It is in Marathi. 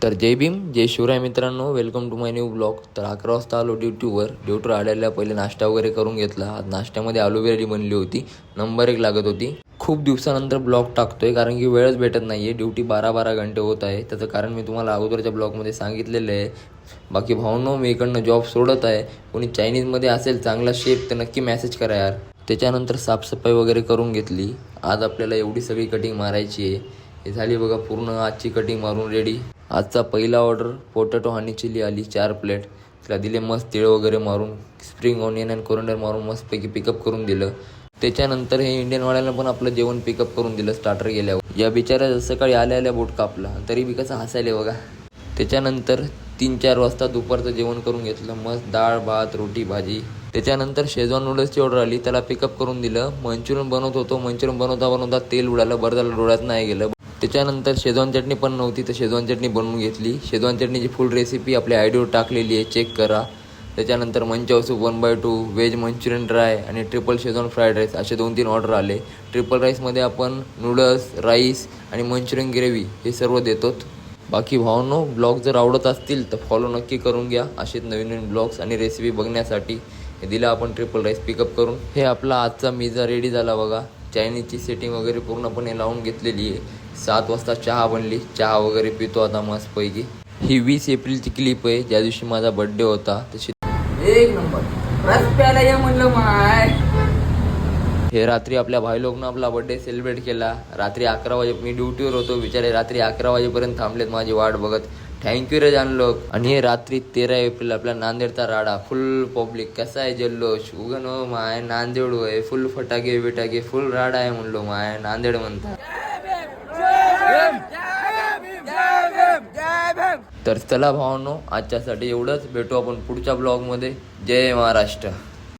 तर जय भीम जय शिवराय मित्रांनो, welcome to my new blog. तर 11 वाजता आलो ड्युटीवर आलेल्या पहिले नाश्ता वगैरे करून घेतला. आज नाश्त्यामध्ये आलू बिर्याणी बनली होती, नंबर 1 लागत होती. खूप दिवसानंतर ब्लॉग टाकतोय कारण की वेळच भेटत नाही आहे. ड्युटी 12-12 घंटे होत आहे. त्याचं कारण मी तुम्हाला अगोदरच्या ब्लॉगमध्ये सांगितलेलं आहे. बाकी भावनो, मी इकडनं जॉब सोडत आहे. कोणी चायनीजमध्ये असेल चांगला शेफ तर नक्की मेसेज करा यार. त्याच्यानंतर साफसफाई वगैरे करून घेतली. आज आपल्याला एवढी सगळी कटिंग मारायची आहे. हे झाली बघा पूर्ण आजची कटिंग मारून रेडी. आजचा पहिला ऑर्डर पोटॅटो हनी चिली आली 4 प्लेट. तिला दिले मस्त तिळ वगैरे मारून, स्प्रिंग ऑनियन आणि कोरिंडर मारून मस्तपैकी पिकअप करून दिलं. त्याच्यानंतर हे इंडियनवाल्याला पण आपलं जेवण पिकअप करून दिलं स्टार्टर गेल्यावर. या बिचाऱ्या सकाळी आल्या बोट कापला तरी बी कसं हसायले बघा. त्याच्यानंतर 3-4 वाजता दुपारचं जेवण करून घेतलं, मस्त डाळ भात रोटी भाजी. त्याच्यानंतर शेजवान नूडल्सची ऑर्डर आली, त्याला पिकअप करून दिलं. मंचुरियन बनवत होतो, मंचुरियन बनवता तेल उडालं, बरं झालं डोळ्यात नाही गेलं. त्याच्यानंतर शेजवान चटणी पण नव्हती तर शेजवान चटणी बनवून घेतली. शेजवान चटणीची फुल रेसिपी आपल्या आयडीवर टाकलेली आहे, चेक करा. त्याच्यानंतर Manchow soup 1/2, veg Manchurian dry आणि ट्रिपल शेजवान फ्राईड राईस असे 2-3 ऑर्डर आले. ट्रिपल राईसमध्ये आपण नूडल्स, राईस आणि मंचुरियन ग्रेव्ही हे सर्व देतो. बाकी भावांनो, ब्लॉग जर आवडत असतील तर फॉलो नक्की करून घ्या. असेच नवीन ब्लॉग्स आणि रेसिपी बघण्यासाठी. हे दिलं आपण ट्रिपल राईस पिकअप करून. हे आपला आजचा मिझा रेडी झाला बघा. चायनीजची सेटिंग वगैरे पूर्णपणे लावून घेतलेली आहे. 7 वाजता चहा बनली, चहा वगैरे पितो आता मस्तपैकी. ही 20 एप्रिलची क्लिप आहे, ज्या दिवशी माझा बर्थडे होता. तशी एक नंबर रस्त्याला ये म्हणलं माय. हे रात्री आपल्या भाई लोकनं आपला बर्थडे सेलिब्रेट केला. रात्री 11 वाजे मी ड्युटीवर होतो, बिचारे रात्री 11 वाजेपर्यंत थांबलेत माझी वाट बघत. थँक्यू रे जान लोक. आणि हे रात्री 13 एप्रिल आपला नांदेडचा राडा, फुल पब्लिक. कसा आहे जल्लोष उगन हो माय. नांदेड आहे, फुल फटाके बिटाके फुल राडा आहे म्हणलो माय. नांदेड म्हणतात. तर चला भावांनो, आजच्यासाठी एवढंच. भेटू आपण पुढच्या ब्लॉगमध्ये. जय महाराष्ट्र.